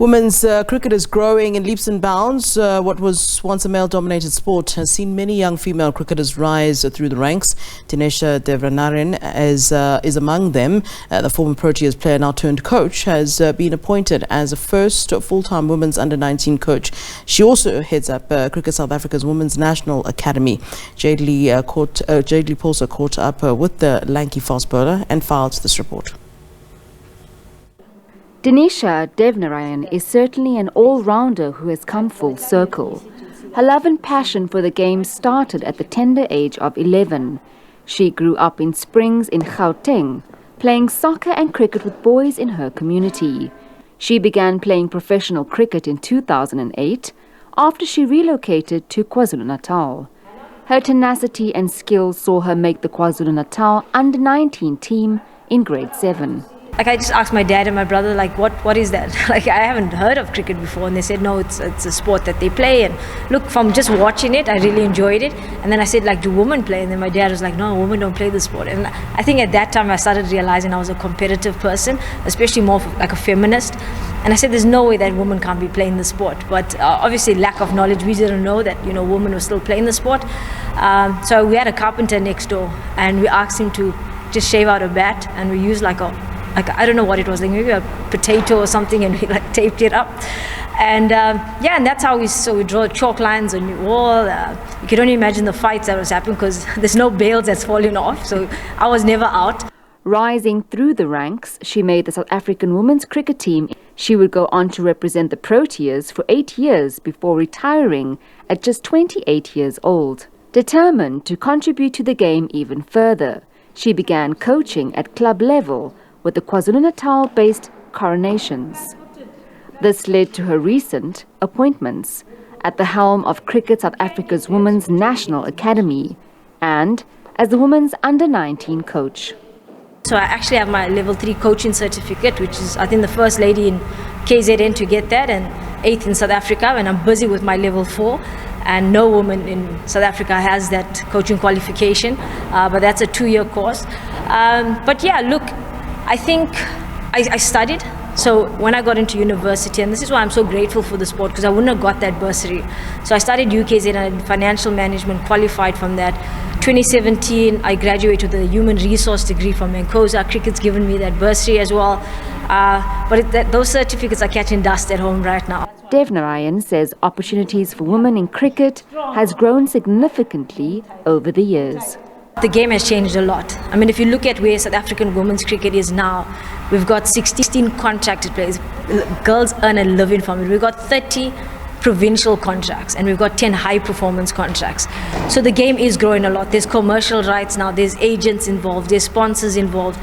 Women's cricket is growing in leaps and bounds. What was once a male-dominated sport has seen many young female cricketers rise through the ranks. Dinesha Devnarain is among them. The former Proteas player, now turned coach, has been appointed as the first full-time women's under-19 coach. She also heads up Cricket South Africa's Women's National Academy. Leigh Paulse caught up with the lanky fast bowler and filed this report. Dinesha Devnarain is certainly an all-rounder who has come full circle. Her love and passion for the game started at the tender age of 11. She grew up in Springs in Gauteng, playing soccer and cricket with boys in her community. She began playing professional cricket in 2008 after she relocated to KwaZulu-Natal. Her tenacity and skill saw her make the KwaZulu-Natal under-19 team in grade 7. I just asked my dad and my brother, what is that? I haven't heard of cricket before, and they said, no, it's a sport that they play. And look, from just watching it, I really enjoyed it. And then I said, do women play? And then my dad was like, no, women don't play the sport. And I think at that time I started realizing I was a competitive person, especially more like a feminist. And I said, there's no way that women can't be playing the sport. But obviously, lack of knowledge, we didn't know that women were still playing the sport. So we had a carpenter next door, and we asked him to just shave out a bat, and we used I don't know what it was, maybe a potato or something, and we taped it up. And and that's how we draw chalk lines on the wall. You can only imagine the fights that was happening because there's no bails that's falling off, so I was never out. Rising through the ranks, she made the South African women's cricket team. She would go on to represent the Proteas for 8 years before retiring at just 28 years old. Determined to contribute to the game even further, she began coaching at club level with the KwaZulu-Natal-based Coronations. This led to her recent appointments at the helm of Cricket South Africa's Women's National Academy and as the women's under-19 coach. So I actually have my level 3 coaching certificate, which is, I think, the first lady in KZN to get that, and 8th in South Africa, and I'm busy with my level 4. And no woman in South Africa has that coaching qualification, but that's a 2-year course. But yeah, look, I think I studied. So when I got into university, and this is why I'm so grateful for the sport, because I wouldn't have got that bursary. So I studied UKZ and financial management, qualified from that. 2017, I graduated with a human resource degree from Mancosa. Cricket's given me that bursary as well. But those certificates are catching dust at home right now. Devnarain says opportunities for women in cricket has grown significantly over the years. The game has changed a lot. I mean, if you look at where South African women's cricket is now, we've got 16 contracted players. Girls earn a living from it. We've got 30 provincial contracts, and we've got 10 high-performance contracts. So the game is growing a lot. There's commercial rights now. There's agents involved. There's sponsors involved.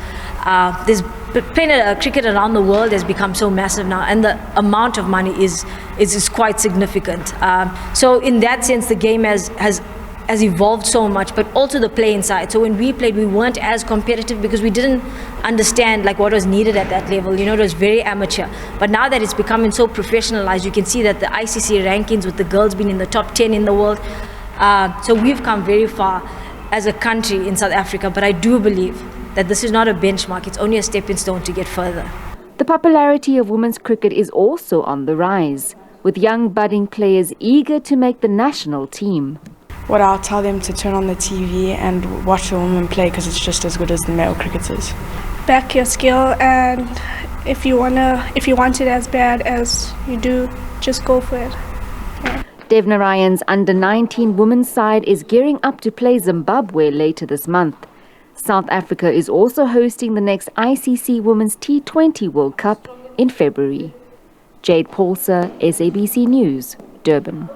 There's playing cricket around the world has become so massive now, and the amount of money is quite significant. So in that sense, the game has evolved so much, but also the play inside. So when we played, we weren't as competitive because we didn't understand what was needed at that level. It was very amateur. But now that it's becoming so professionalized, you can see that the ICC rankings with the girls being in the top 10 in the world. So we've come very far as a country in South Africa, but I do believe that this is not a benchmark. It's only a stepping stone to get further. The popularity of women's cricket is also on the rise, with young budding players eager to make the national team. What I'll tell them to turn on the TV and watch a woman play, because it's just as good as the male cricketers. Back your skill, and if you want it as bad as you do, just go for it. Yeah. Devnarain's under-19 women's side is gearing up to play Zimbabwe later this month. South Africa is also hosting the next ICC Women's T20 World Cup in February. Leigh Paulse, SABC News, Durban.